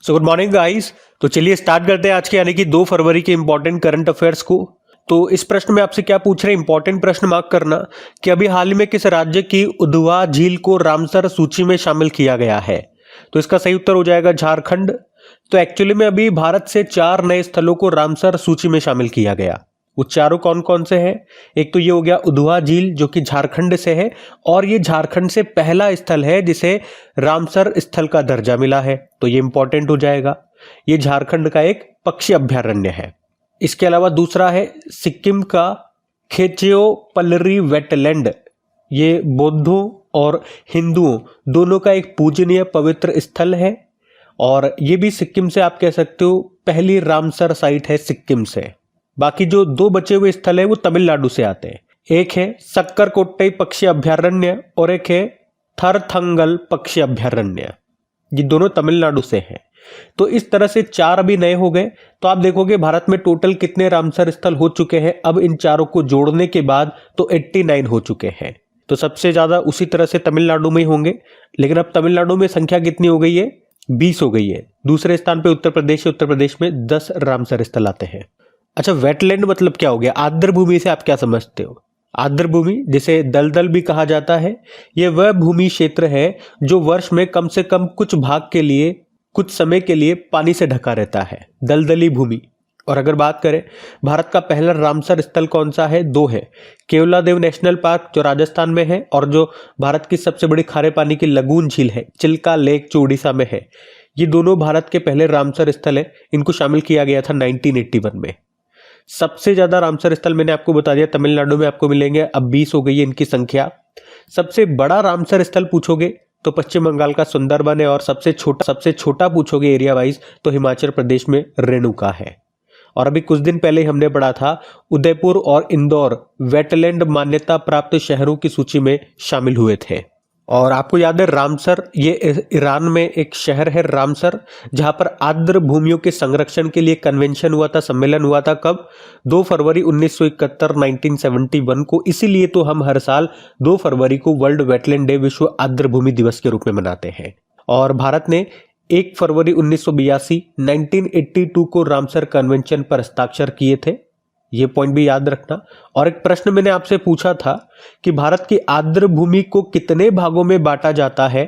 So good morning guys. तो चलिए start करते हैं आज के यानी कि 2 फरवरी के इंपॉर्टेंट करंट अफेयर्स को। तो इस प्रश्न में आपसे क्या पूछ रहे हैं, इंपॉर्टेंट प्रश्न मार्क करना कि अभी हाल ही में किस राज्य की उधवा झील को रामसर सूची में शामिल किया गया है। तो इसका सही उत्तर हो जाएगा झारखंड। तो एक्चुअली में अभी भारत से 4 नए स्थलों को रामसर सूची में शामिल किया गया। वो चारों कौन कौन से हैं? एक तो ये हो गया उधवा झील जो कि झारखंड से है, और ये झारखंड से पहला स्थल है जिसे रामसर स्थल का दर्जा मिला है, तो ये इंपॉर्टेंट हो जाएगा। ये झारखंड का एक पक्षी अभ्यारण्य है। इसके अलावा दूसरा है सिक्किम का खेचेओ पल्लरी वेटलैंड। ये बौद्धों और हिंदुओं दोनों का एक पूजनीय पवित्र स्थल है, और ये भी सिक्किम से आप कह सकते हो पहली रामसर साइट है सिक्किम से। बाकी जो 2 बचे हुए स्थल है वो तमिलनाडु से आते हैं। एक है सक्करकोट्टई पक्षी अभ्यारण्य और एक है थरथंगल पक्षी अभ्यारण्य। ये दोनों तमिलनाडु से हैं। तो इस तरह से 4 अभी नए हो गए। तो आप देखोगे भारत में टोटल कितने रामसर स्थल हो चुके हैं अब इन चारों को जोड़ने के बाद, तो 89 हो चुके हैं। तो सबसे ज्यादा उसी तरह से तमिलनाडु में ही होंगे, लेकिन अब तमिलनाडु में संख्या कितनी हो गई है? 20 हो गई है। दूसरे स्थान पे उत्तर प्रदेश है, उत्तर प्रदेश में 10 रामसर स्थल आते हैं। अच्छा, वेटलैंड मतलब क्या हो गया? आर्द्र भूमि से आप क्या समझते हो? आर्द्र भूमि जिसे दलदल भी कहा जाता है, यह वह भूमि क्षेत्र है जो वर्ष में कम से कम कुछ भाग के लिए कुछ समय के लिए पानी से ढका रहता है, दलदली भूमि। और अगर बात करें भारत का पहला रामसर स्थल कौन सा है? 2 है। केवलादेव नेशनल पार्क जो राजस्थान में है, और जो भारत की सबसे बड़ी खारे पानी की लगून झील है चिल्का लेक जो उड़ीसा में है। ये दोनों भारत के पहले रामसर स्थल है। इनको शामिल किया गया था 1981 में। सबसे ज्यादा रामसर स्थल मैंने आपको बता दिया तमिलनाडु में आपको मिलेंगे, अब 20 हो गई है इनकी संख्या। सबसे बड़ा रामसर स्थल पूछोगे तो पश्चिम बंगाल का सुंदरबन है, और सबसे छोटा पूछोगे एरिया वाइज तो हिमाचल प्रदेश में रेणुका है। और अभी कुछ दिन पहले हमने पढ़ा था उदयपुर और इंदौर वेटलैंड मान्यता प्राप्त शहरों की सूची में शामिल हुए थे। और आपको याद है रामसर ये ईरान में एक शहर है रामसर, जहां पर आर्द्र भूमियों के संरक्षण के लिए कन्वेंशन हुआ था, सम्मेलन हुआ था। कब? 2 फरवरी 1971 को। इसीलिए तो हम हर साल 2 फरवरी को वर्ल्ड वेटलैंड डे, विश्व आर्द्र भूमि दिवस के रूप में मनाते हैं। और भारत ने 1 फरवरी 1982 को रामसर कन्वेंशन पर हस्ताक्षर किए थे। ये पॉइंट भी याद रखना। और एक प्रश्न मैंने आपसे पूछा था कि भारत की आर्द्र भूमि को कितने भागों में बांटा जाता है,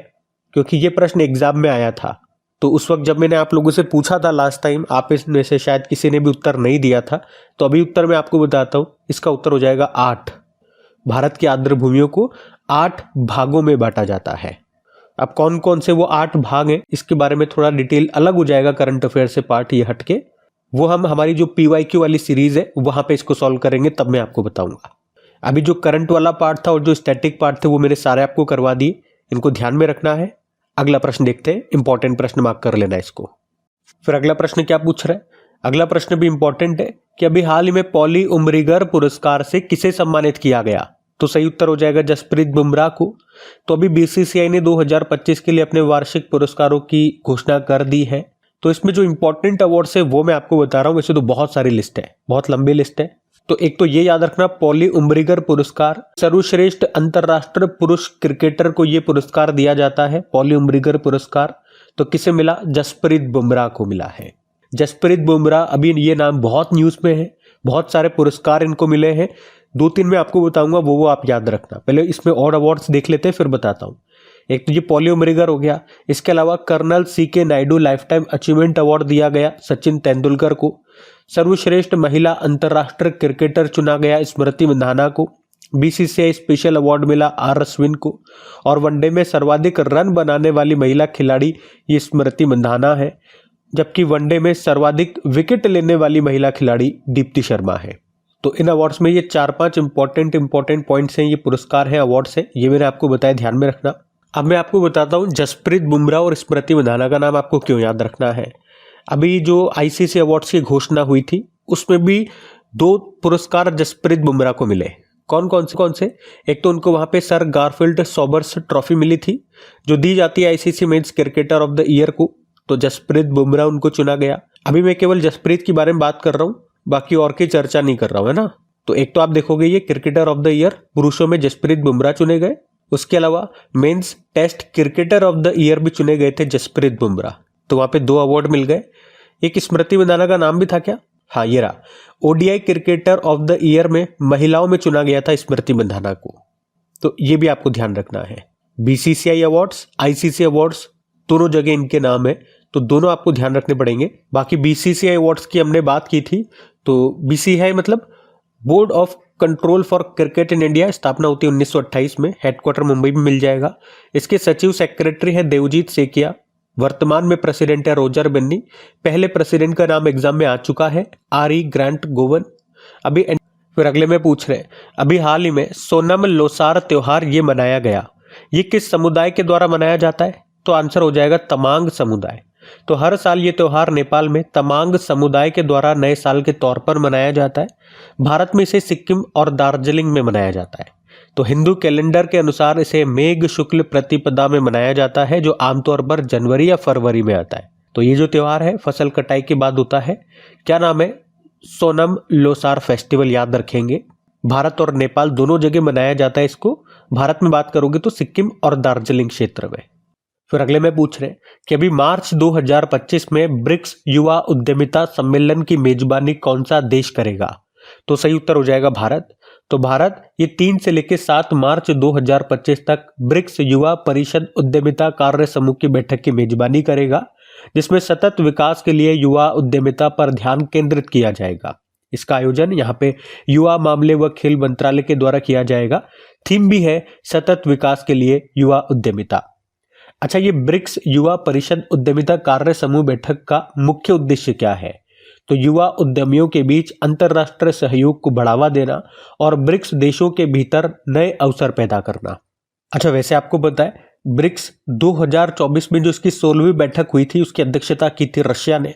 क्योंकि ये प्रश्न एग्जाम में आया था। तो उस वक्त जब मैंने आप लोगों से पूछा था लास्ट टाइम, आप इसमें से शायद किसी ने भी उत्तर नहीं दिया था, तो अभी उत्तर मैं आपको बताता हूं। इसका उत्तर हो जाएगा 8। भारत की आर्द्र भूमियों को 8 भागों में बांटा जाता है। अब कौन कौन से वो 8 भाग हैं इसके बारे में थोड़ा डिटेल अलग हो जाएगा करंट अफेयर से पार्ट ये हटके, वो हम हमारी जो PYQ वाली सीरीज है वहां पे इसको सॉल्व करेंगे, तब मैं आपको बताऊंगा। अभी जो करंट वाला पार्ट था और जो स्टैटिक पार्ट थे वो मैंने सारे आपको करवा दिए, इनको ध्यान में रखना है। अगला प्रश्न देखते हैं, इंपॉर्टेंट प्रश्न मार्क कर लेना इसको। फिर अगला प्रश्न क्या पूछ रहा है? अगला प्रश्न भी इंपॉर्टेंट है कि अभी हाल ही में पॉली उमरिगर पुरस्कार से किसे सम्मानित किया गया? तो सही उत्तर हो जाएगा जसप्रीत बुमराह को। तो अभी BCCI ने 2025 के लिए अपने वार्षिक पुरस्कारों की घोषणा कर दी है। तो इसमें जो इंपॉर्टेंट अवार्ड्स है वो मैं आपको बता रहा हूं। वैसे तो बहुत सारी लिस्ट है, बहुत लंबी लिस्ट है। तो एक तो ये याद रखना, पॉली उमरिगर पुरस्कार, सर्वश्रेष्ठ अंतरराष्ट्रीय पुरुष क्रिकेटर को ये पुरस्कार दिया जाता है, पॉली उमरिगर पुरस्कार। तो किसे मिला? जसप्रीत बुमराह को मिला है। जसप्रीत बुमराह, अभी ये नाम बहुत न्यूज में है, बहुत सारे पुरस्कार इनको मिले हैं। 2-3 मैं आपको बताऊंगा, वो आप याद रखना। पहले इसमें और अवार्ड्स देख लेते हैं फिर बताता हूं। एक तो ये पॉली उमरिगर हो गया। इसके अलावा colonel CK Naidu lifetime achievement award दिया गया सचिन तेंदुलकर को। सर्वश्रेष्ठ महिला अंतरराष्ट्रीय क्रिकेटर चुना गया स्मृति मंधाना को। BCCI स्पेशल अवार्ड मिला R अश्विन को। और वनडे में सर्वाधिक रन बनाने वाली महिला खिलाड़ी ये स्मृति मंधाना है, जबकि वनडे में सर्वाधिक विकेट लेने वाली महिला खिलाड़ी दीप्ति शर्मा है। तो इन अवार्ड्स में ये 4-5 इंपॉर्टेंट पॉइंट्स हैं, ये पुरस्कार हैं, अवार्ड्स हैं, ये मैंने आपको बताया, ध्यान में रखना। अब मैं आपको बताता हूं जसप्रीत बुमराह और स्मृति मंधाना का नाम आपको क्यों याद रखना है। अभी जो ICC अवार्ड्स की घोषणा हुई थी उसमें भी 2 पुरस्कार जसप्रीत बुमराह को मिले। कौन से? एक तो उनको वहां पे सर गारफील्ड सोबर्स ट्रॉफी मिली थी जो दी जाती है ICC men's cricketer of the year को। तो जसप्रीत बुमराह उनको चुना गया। अभी मैं केवल जसप्रीत के बारे में बात कर रहा हूं, बाकी और की चर्चा नहीं कर रहा हूं, है ना। तो एक तो आप देखोगे ये क्रिकेटर ऑफ द ईयर पुरुषों में जसप्रीत बुमराह चुने गए। उसके अलावा men's test cricketer of the year भी चुने गए थे जसप्रीत बुमराह। तो वहां पे 2 अवार्ड मिल गए। एक स्मृति मंदाना का नाम भी था क्या? हाँ, ये रहा। ODI cricketer of the year में महिलाओं में चुना गया था स्मृति मंदाना को, तो ये भी आपको ध्यान रखना है। बीसीसीआई अवार्ड्स, आईसीसी अवार्ड्स, दोनों जगह इनके नाम है, तो दोनों आपको ध्यान रखने पड़ेंगे। बाकी बीसीसीआई अवार्ड्स की हमने बात की थी, तो बीसीसीआई मतलब board of control for cricket in India, स्थापना होती है 1928 में, हेडक्वार्टर मुंबई में मिल जाएगा। इसके सचिव सेक्रेटरी है देवजीत सेकिया, वर्तमान में प्रेसिडेंट है रोजर बेन्नी, पहले प्रेसिडेंट का नाम एग्जाम में आ चुका है आर.ई. ग्रांट गोवन। अभी फिर अगले में पूछ रहे हैं, अभी हाल ही में सोनम लोसार त्योहार ये मनाया गया, ये किस समुदाय के द्वारा मनाया जाता है? तो आंसर हो जाएगा तमांग समुदाय। तो हर साल ये त्योहार नेपाल में तमांग समुदाय के द्वारा नए साल के तौर पर मनाया जाता है। भारत में इसे सिक्किम और दार्जिलिंग में मनाया जाता है। तो हिंदू कैलेंडर के अनुसार इसे मेघ शुक्ल प्रतिपदा में मनाया जाता है, जो आमतौर पर जनवरी या फरवरी में आता है। तो ये जो त्योहार है फसल कटाई के बाद होता है। क्या नाम है? सोनम लोसार फेस्टिवल, याद रखेंगे। भारत और नेपाल दोनों जगह मनाया जाता है इसको। भारत में बात करोगे तो सिक्किम और दार्जिलिंग क्षेत्र में। फिर अगले में पूछ रहे हैं कि अभी मार्च 2025 में ब्रिक्स युवा उद्यमिता सम्मेलन की मेजबानी कौन सा देश करेगा? तो सही उत्तर हो जाएगा भारत। तो भारत ये 3 से लेकर 7 मार्च 2025 तक ब्रिक्स युवा परिषद उद्यमिता कार्य समूह की बैठक की मेजबानी करेगा, जिसमें सतत विकास के लिए युवा उद्यमिता पर ध्यान केंद्रित किया जाएगा। इसका आयोजन यहाँ पे युवा मामले व खेल मंत्रालय के द्वारा किया जाएगा। थीम भी है सतत विकास के लिए युवा उद्यमिता। अच्छा, ये ब्रिक्स युवा परिषद उद्यमिता कार्य समूह बैठक का मुख्य उद्देश्य क्या है? तो युवा उद्यमियों के बीच अंतरराष्ट्रीय सहयोग को बढ़ावा देना और ब्रिक्स देशों के भीतर नए अवसर पैदा करना। अच्छा, वैसे आपको पता है ब्रिक्स 2024 में जो इसकी 16वीं बैठक हुई थी उसकी अध्यक्षता की थी रशिया ने,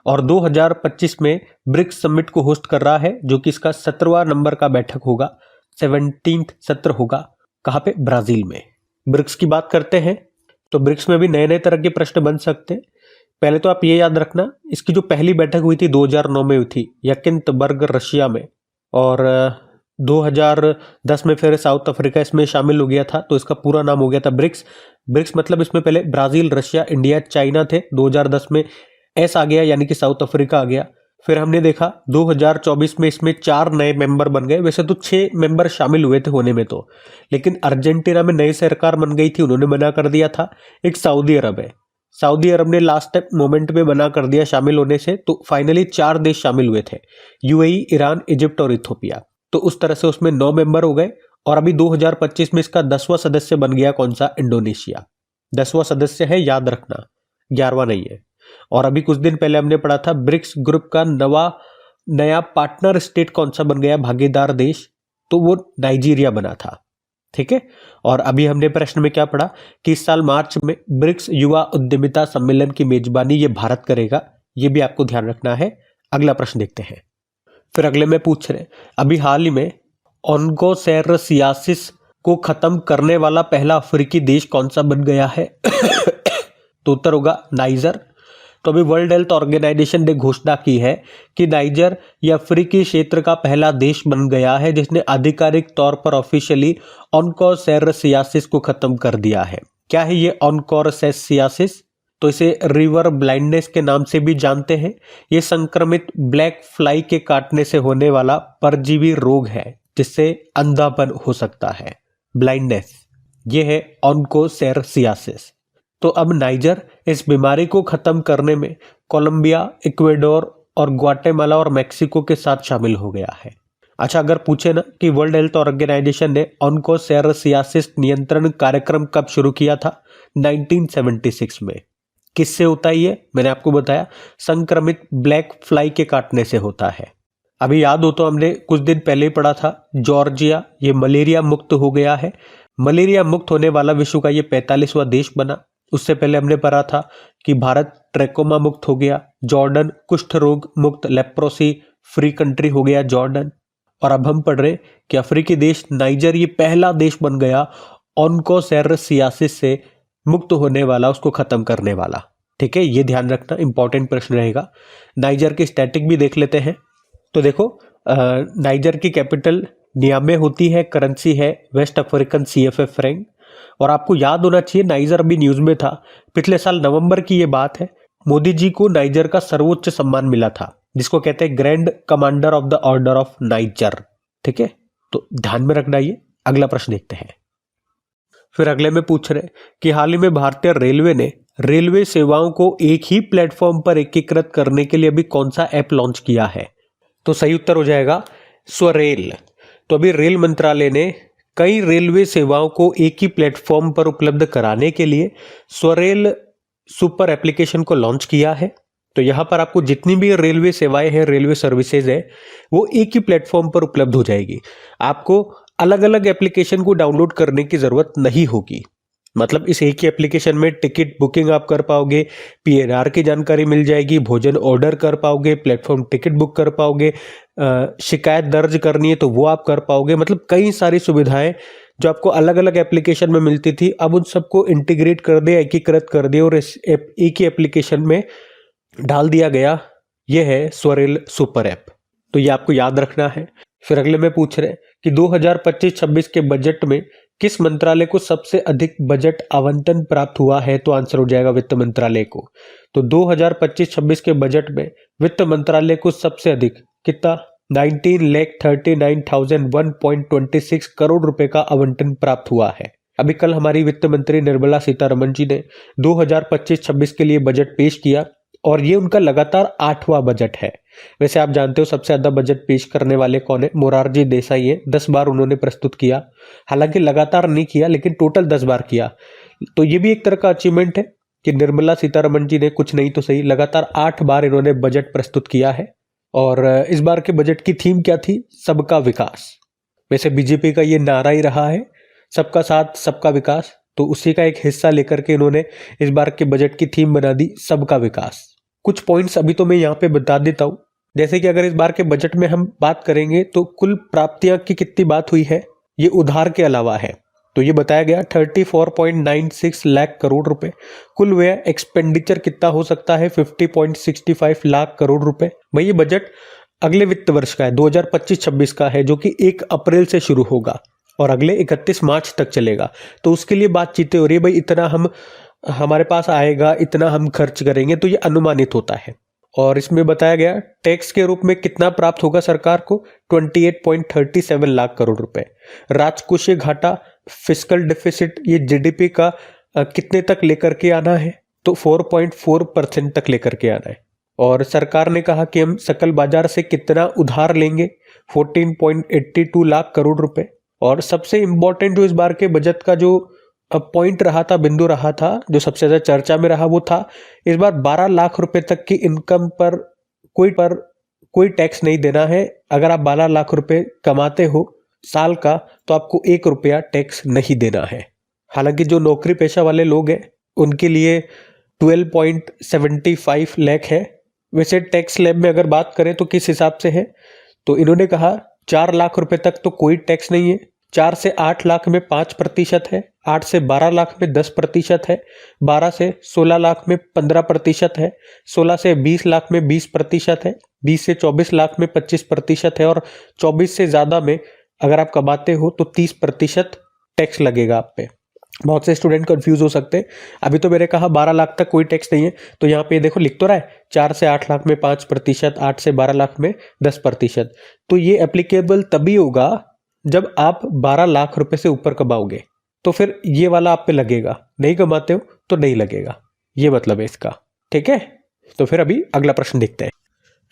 और 2025 में ब्रिक्स समिट को होस्ट कर रहा है, जो कि इसका 17वां नंबर का बैठक होगा, 17th सत्र होगा। कहाँ पे? ब्राजील में। ब्रिक्स की बात करते हैं तो ब्रिक्स में भी नए नए तरह के प्रश्न बन सकते हैं। पहले तो आप ये याद रखना, इसकी जो पहली बैठक हुई थी 2009 में हुई थी यकिंतबर्ग रशिया में, और 2010 में फिर साउथ अफ्रीका इसमें शामिल हो गया था, तो इसका पूरा नाम हो गया था ब्रिक्स। ब्रिक्स मतलब इसमें पहले ब्राजील, रशिया, इंडिया, चाइना थे। 2010 में एस आ गया, यानी कि साउथ अफ्रीका आ गया। फिर हमने देखा 2024 में इसमें 4 नए मेंबर बन गए। वैसे तो 6 मेंबर शामिल हुए थे होने में तो, लेकिन अर्जेंटीना में नई सरकार बन गई थी, उन्होंने मना कर दिया था। एक सऊदी अरब है, सऊदी अरब ने लास्ट मोमेंट में मना कर दिया शामिल होने से, तो फाइनली 4 देश शामिल हुए थे, यूएई, ईरान, इजिप्ट और इथोपिया। तो उस तरह से उसमें 9 मेंबर हो गए। और अभी 2025 में इसका 10वां सदस्य बन गया, कौन सा? इंडोनेशिया 10वां सदस्य है, याद रखना, 11वां नहीं है। और अभी कुछ दिन पहले हमने पढ़ा था ब्रिक्स ग्रुप का नया पार्टनर स्टेट कौन सा बन गया, भागीदार देश? तो वो नाइजीरिया बना था। ठीक है। और अभी हमने प्रश्न में क्या पढ़ा कि इस साल मार्च में ब्रिक्स युवा उद्यमिता सम्मेलन की मेजबानी ये भारत करेगा, ये भी आपको ध्यान रखना है। अगला प्रश्न देखते हैं। फिर अगले में पूछ रहे, अभी हाल ही में ऑन्कोसेरसियासिस को खत्म करने वाला पहला अफ्रीकी देश कौन सा बन गया है? तो उत्तर होगा नाइजर। तो अभी वर्ल्ड हेल्थ ऑर्गेनाइजेशन ने घोषणा की है कि नाइजर ये अफ्रीकी क्षेत्र का पहला देश बन गया है जिसने आधिकारिक तौर पर ऑफिशियली ऑन्कोसेरसियासिस को खत्म कर दिया है। क्या है ये ऑन्कोसेरसियासिस? तो इसे रिवर ब्लाइंडनेस के नाम से भी जानते हैं। ये संक्रमित ब्लैक फ्लाई के काटने से होने वाला परजीवी रोग है जिससे अंधापन हो सकता है, ब्लाइंडनेस। ये है ऑन्कोसेरसियासिस। तो अब नाइजर इस बीमारी को खत्म करने में कोलंबिया, इक्वेडोर और ग्वाटेमाला और मेक्सिको के साथ शामिल हो गया है। अच्छा, अगर पूछे ना कि वर्ल्ड हेल्थ ऑर्गेनाइजेशन ने ऑन्कोसेरसियासिस नियंत्रण कार्यक्रम कब शुरू किया था? 1976 में। किससे होता है ये? मैंने आपको बताया, संक्रमित ब्लैक फ्लाई के काटने से होता है। अभी याद हो तो हमने कुछ दिन पहले ही पढ़ा था, जॉर्जिया ये मलेरिया मुक्त हो गया है। मलेरिया मुक्त होने वाला विश्व का ये 45वां देश बना। उससे पहले हमने पढ़ा था कि भारत ट्रैकोमा मुक्त हो गया, जॉर्डन कुष्ठ रोग मुक्त, लेप्रोसी फ्री कंट्री हो गया जॉर्डन। और अब हम पढ़ रहे कि अफ्रीकी देश नाइजर ये पहला देश बन गया ऑन्कोसेरसियासिस से मुक्त होने वाला, उसको खत्म करने वाला। ठीक है, ये ध्यान रखना, इंपॉर्टेंट प्रश्न रहेगा। नाइजर की स्टैटिक भी देख लेते हैं। तो देखो, नाइजर की कैपिटल नियामे होती है, करेंसी है वेस्ट अफ्रीकन CFA फ्रैंक। और आपको याद होना चाहिए नाइजर अभी न्यूज में था, पिछले साल नवंबर की ये बात है। मोदी जी को नाइजर का सर्वोच्च सम्मान मिला था, जिसको कहते हैं grand commander of the order of niger. ठीक है, तो ध्यान में रखना ये। अगला प्रश्न देखते हैं। फिर अगले में पूछ रहे कि हाल ही में भारतीय रेलवे ने रेलवे सेवाओं को एक ही प्लेटफॉर्म पर एकीकृत करने के लिए अभी कौन सा ऐप लॉन्च किया है? तो सही उत्तर हो जाएगा स्वरेल। तो अभी रेल मंत्रालय ने कई रेलवे सेवाओं को एक ही प्लेटफॉर्म पर उपलब्ध कराने के लिए स्वरेल सुपर एप्लीकेशन को लॉन्च किया है। तो यहां पर आपको जितनी भी रेलवे सेवाएं हैं, रेलवे सर्विसेज है, वो एक ही प्लेटफॉर्म पर उपलब्ध हो जाएगी। आपको अलग अलग एप्लीकेशन को डाउनलोड करने की जरूरत नहीं होगी। मतलब इस एक ही एप्लीकेशन में टिकट बुकिंग आप कर पाओगे, पीएनआर की जानकारी मिल जाएगी, भोजन ऑर्डर कर पाओगे, प्लेटफॉर्म टिकट बुक कर पाओगे, शिकायत दर्ज करनी है तो वो आप कर पाओगे। मतलब कई सारी सुविधाएं जो आपको अलग अलग एप्लीकेशन में मिलती थी, अब उन सबको इंटीग्रेट कर दिया, एकीकृत कर दिया और इस एक ही एप्लीकेशन में डाल दिया गया। यह है स्वरेल सुपर ऐप। तो ये आपको याद रखना है। फिर अगले में पूछ रहे कि 2025-26 के बजट में किस मंत्रालय को सबसे अधिक बजट आवंटन प्राप्त हुआ है? तो आंसर हो जाएगा वित्त मंत्रालय को। तो 2025-26 के बजट में वित्त मंत्रालय को सबसे अधिक कितना 19,39,001.26 करोड़ रुपए का आवंटन प्राप्त हुआ है। अभी कल हमारी वित्त मंत्री निर्मला सीतारमण जी ने 2025-26 के लिए बजट पेश किया और ये उनका लगातार 8वां बजट है। वैसे आप जानते हो सबसे ज्यादा बजट पेश करने वाले कौन है? मोरारजी देसाई है। 10 बार उन्होंने प्रस्तुत किया, हालांकि लगातार नहीं किया लेकिन टोटल 10 बार किया। तो ये भी एक तरह का अचीवमेंट है कि निर्मला सीतारमण जी ने कुछ नहीं तो सही लगातार 8 बार इन्होंने बजट प्रस्तुत किया है। और इस बार के बजट की थीम क्या थी? सबका विकास। वैसे बीजेपी का ये नारा ही रहा है, सबका साथ सबका विकास। तो उसी का एक हिस्सा लेकर के इन्होंने इस बार के बजट की थीम बना दी सबका विकास। कुछ पॉइंट्स अभी तो मैं यहाँ पे बता देता हूँ। जैसे कि अगर इस बार के बजट में हम बात करेंगे तो कुल प्राप्तियां की कितनी बात हुई है, ये उधार के अलावा है। तो ये बताया गया 34.96 लाख करोड़ रुपए। कुल व्यय एक्सपेंडिचर कितना हो सकता है? 50.65 लाख करोड़ रुपए। भाई ये बजट अगले वित्त वर्ष का है, 2025-26 का है, जो कि 1 अप्रैल से शुरू होगा और अगले 31 मार्च तक चलेगा। तो उसके लिए बातचीतें हो रही है, भाई इतना हमारे पास आएगा, इतना हम खर्च करेंगे। तो ये अनुमानित होता है। और इसमें बताया गया टैक्स के रूप में कितना प्राप्त होगा सरकार को? 28.37 लाख करोड़ रुपए। राजकोषीय घाटा, फिस्कल डेफिसिट, ये जीडीपी का कितने तक लेकर के आना है? तो 4.4% तक लेकर के आना है। और सरकार ने कहा कि हम सकल बाजार से कितना उधार लेंगे? 14.82 लाख करोड़ रुपए। और सबसे इंपॉर्टेंट जो इस बार के बजट का जो पॉइंट रहा था, बिंदु रहा था, जो सबसे ज्यादा चर्चा में रहा, वो था इस बार 12 लाख रुपए तक की इनकम पर कोई टैक्स नहीं देना है। अगर आप 12 लाख रुपए कमाते हो साल का तो आपको 1 रुपया टैक्स नहीं देना है। हालांकि जो नौकरी पेशा वाले लोग हैं उनके लिए 12.75 लाख है। वैसे टैक्स स्लैब में अगर बात करें तो किस हिसाब से है, तो इन्होंने कहा 4 लाख रुपए तक तो कोई टैक्स नहीं है, 4 से 8 लाख में 5% है, 8 से 12 लाख में 10% है, 12 से 16 लाख में 15% है, 16 से 20 लाख में 20% है, 20 से 24 लाख में 25% है और 24 से ज्यादा में अगर आप कमाते हो तो 30% टैक्स लगेगा आप पे। बहुत से स्टूडेंट कंफ्यूज हो सकते हैं। अभी तो मैंने कहा 12 लाख तक कोई टैक्स नहीं है, तो यहाँ पे देखो लिख तो रहा है 4 से 8 लाख में 5%, 8 से 12 लाख में 10%। तो ये एप्लीकेबल तभी होगा जब आप 12 लाख रुपए से ऊपर कमाओगे, तो फिर ये वाला आप पे लगेगा। नहीं कमाते हो तो नहीं लगेगा, ये मतलब है इसका। ठीक है, तो फिर अभी अगला प्रश्न देखते हैं।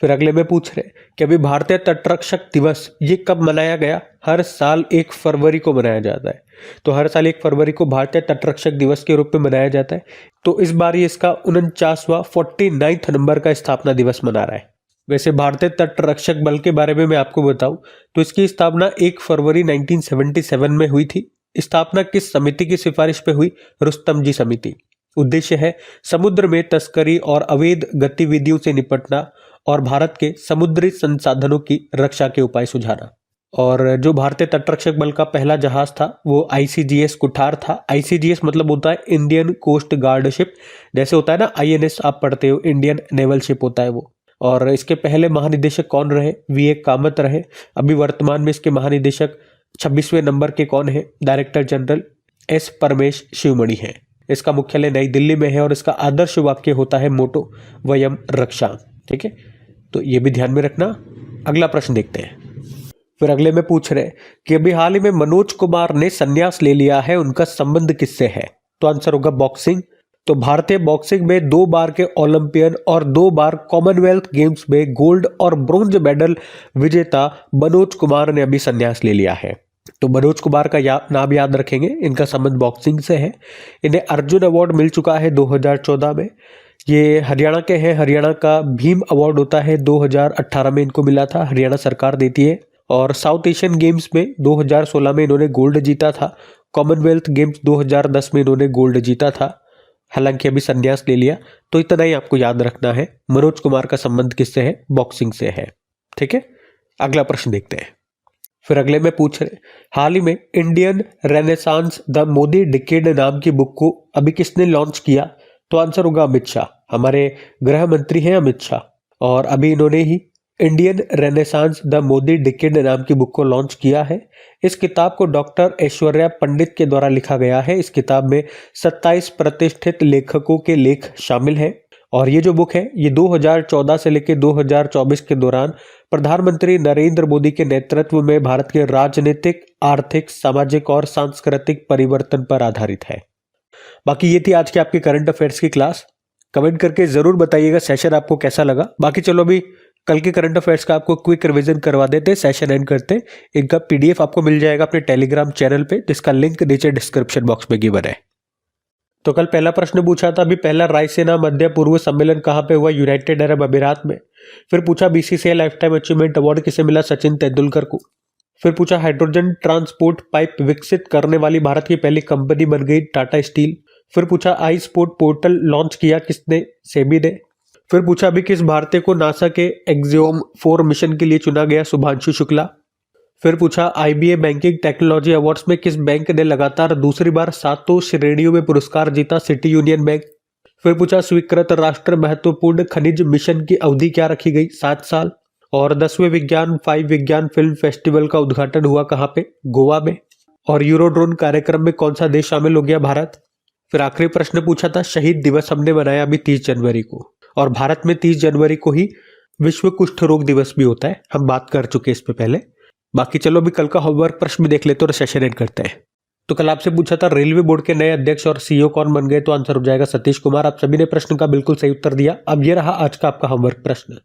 फिर अगले में पूछ रहे कि अभी भारतीय तटरक्षक दिवस ये कब मनाया गया? हर साल 1 फरवरी को मनाया जाता है। तो हर साल 1 फरवरी को भारतीय तटरक्षक दिवस के रूप में मनाया जाता है। तो इस बार ये इसका 49वां 49th नंबर का स्थापना दिवस मना रहा है। वैसे भारतीय तटरक्षक बल के बारे में मैं आपको बताऊं तो इसकी स्थापना 1 फरवरी 1977 में हुई थी। स्थापना किस समिति की सिफारिश पे हुई? रुस्तम जी समिति। उद्देश्य है समुद्र में तस्करी और अवैध गतिविधियों से निपटना और भारत के समुद्री संसाधनों की रक्षा के उपाय सुझाना। और जो भारतीय तटरक्षक बल का पहला जहाज था वो ICGS कुठार था। ICGS मतलब होता है इंडियन कोस्ट गार्ड शिप, जैसे होता है ना INS आप पढ़ते हो, इंडियन नेवल शिप होता है वो। और इसके पहले महानिदेशक कौन रहे? VA कामत रहे। अभी वर्तमान में इसके महानिदेशक 26वें नंबर के कौन है? Director general S Paramesh Sivamani है। इसका मुख्यालय नई दिल्ली में है और इसका आदर्श वाक्य होता है मोटो वयम रक्षा। ठीक है, तो ये भी ध्यान में रखना। अगला प्रश्न देखते हैं। फिर अगले में पूछ रहे कि अभी हाल ही में मनोज कुमार ने संन्यास ले लिया है, उनका संबंध किससे है? तो आंसर होगा बॉक्सिंग। तो भारतीय बॉक्सिंग में 2 बार के ओलंपियन और 2 बार कॉमनवेल्थ गेम्स में गोल्ड और ब्रोंज मेडल विजेता मनोज कुमार ने अभी संन्यास ले लिया है। तो मनोज कुमार का नाम याद रखेंगे, इनका संबंध बॉक्सिंग से है। इन्हें अर्जुन अवार्ड मिल चुका है 2014 में। ये हरियाणा के हैं, हरियाणा का भीम अवार्ड होता है 2018 में इनको मिला था, हरियाणा सरकार देती है। और साउथ एशियन गेम्स में 2016 में इन्होंने गोल्ड जीता था। कॉमनवेल्थ गेम्स 2010 में इन्होंने गोल्ड जीता था, हालांकि अभी संन्यास ले लिया। तो इतना ही आपको याद रखना है, मनोज कुमार का संबंध किससे है? बॉक्सिंग से है। ठीक है, अगला प्रश्न देखते हैं। फिर अगले में पूछ रहे हाल ही में Indian renaissance the Modi decade नाम की बुक को अभी किसने लॉन्च किया? तो आंसर होगा अमित शाह, हमारे गृह मंत्री हैं अमित शाह। और अभी इन्होंने ही Indian renaissance the Modi decade नाम की बुक को लॉन्च किया है। इस किताब को डॉक्टर ऐश्वर्या पंडित के द्वारा लिखा गया है। इस किताब में 27 प्रतिष्ठित लेखकों के लेख शामिल हैं। और ये जो बुक है ये 2014 से लेकर 2024 के दौरान प्रधानमंत्री नरेंद्र मोदी के नेतृत्व में भारत के राजनीतिक, आर्थिक, सामाजिक और सांस्कृतिक परिवर्तन पर आधारित है। बाकी ये थी आज की आपकी करंट अफेयर्स की क्लास। कमेंट करके जरूर बताइएगा सेशन आपको कैसा लगा। बाकी चलो अभी कल के करंट अफेयर्स का आपको क्विक रिवीजन करवा देते, सेशन एंड करते। इनका पीडीएफ आपको मिल जाएगा अपने टेलीग्राम चैनल पे, जिसका लिंक नीचे डिस्क्रिप्शन बॉक्स में गिवन है। तो कल पहला प्रश्न पूछा था, अभी पहला रायसीना मध्य पूर्व सम्मेलन कहाँ पे हुआ? यूनाइटेड अरब अमीरात में। फिर पूछा BCCI life time achievement award किसे मिला? सचिन तेंदुलकर को। फिर पूछा हाइड्रोजन ट्रांसपोर्ट पाइप विकसित करने वाली भारत की पहली कंपनी बन गई टाटा स्टील। फिर पूछा आई स्पोर्ट पोर्टल लॉन्च किया किसने? सेबी ने। फिर पूछा अभी किस भारतीय को नासा के एक्सियोम 4 मिशन के लिए चुना गया? शुभांशु शुक्ला। फिर पूछा आईबीए बैंकिंग टेक्नोलॉजी अवार्ड्स में किस बैंक ने लगातार दूसरी बार 7 श्रेणियों में पुरस्कार जीता? City union bank. फिर पूछा स्वीकृत राष्ट्र महत्वपूर्ण खनिज मिशन की अवधि क्या रखी गई? 7 साल। और 10वें विज्ञान 5 विज्ञान फिल्म फेस्टिवल का उद्घाटन हुआ कहाँ पे? गोवा में। और यूरोड्रोन कार्यक्रम में कौन सा देश शामिल हो गया? भारत। फिर आखिरी प्रश्न पूछा था शहीद दिवस हमने मनाया अभी 30 जनवरी को, और भारत में 30 जनवरी को ही विश्व कुष्ठ रोग दिवस भी होता है, हम बात कर चुके इस पे पहले। बाकी चलो अभी कल का होमवर्क प्रश्न भी देख लेते और सेशन एंड करते हैं। तो कल आपसे पूछा था रेलवे बोर्ड के नए अध्यक्ष और सीईओ कौन बन गए? तो आंसर हो जाएगा सतीश कुमार। आप सभी ने प्रश्न का बिल्कुल सही उत्तर दिया। अब ये रहा आज का आपका होमवर्क प्रश्न।